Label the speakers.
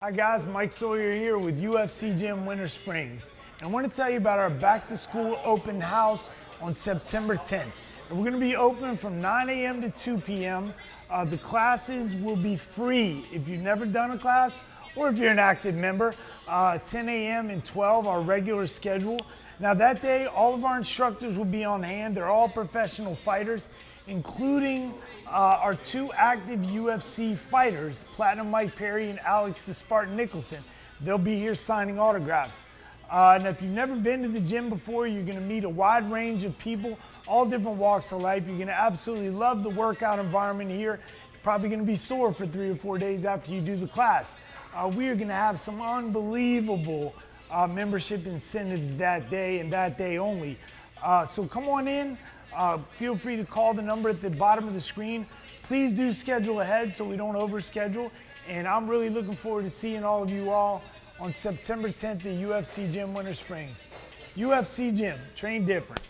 Speaker 1: Hi guys, Mike Sawyer here with UFC Gym Winter Springs. And I want to tell you about our back to school open house on September 10th. And we're going to be open from 9 a.m. to 2 p.m. The classes will be free if you've never done a class or if you're an active member. 10 a.m. and 12, our regular schedule. Now that day, all of our instructors will be on hand. They're all professional fighters, including our two active UFC fighters, Platinum Mike Perry and Alex the Spartan Nicholson. They'll be here signing autographs. And if you've never been to the gym before, you're gonna meet a wide range of people, all different walks of life. You're gonna absolutely love the workout environment here. You're probably gonna be sore for 3 or 4 days after you do the class. We are gonna have some unbelievable membership incentives that day and that day only. So come on in. Feel free to call the number at the bottom of the screen. Please do schedule ahead so we don't overschedule. And I'm really looking forward to seeing all of you all on September 10th at UFC Gym Winter Springs. UFC Gym, train different.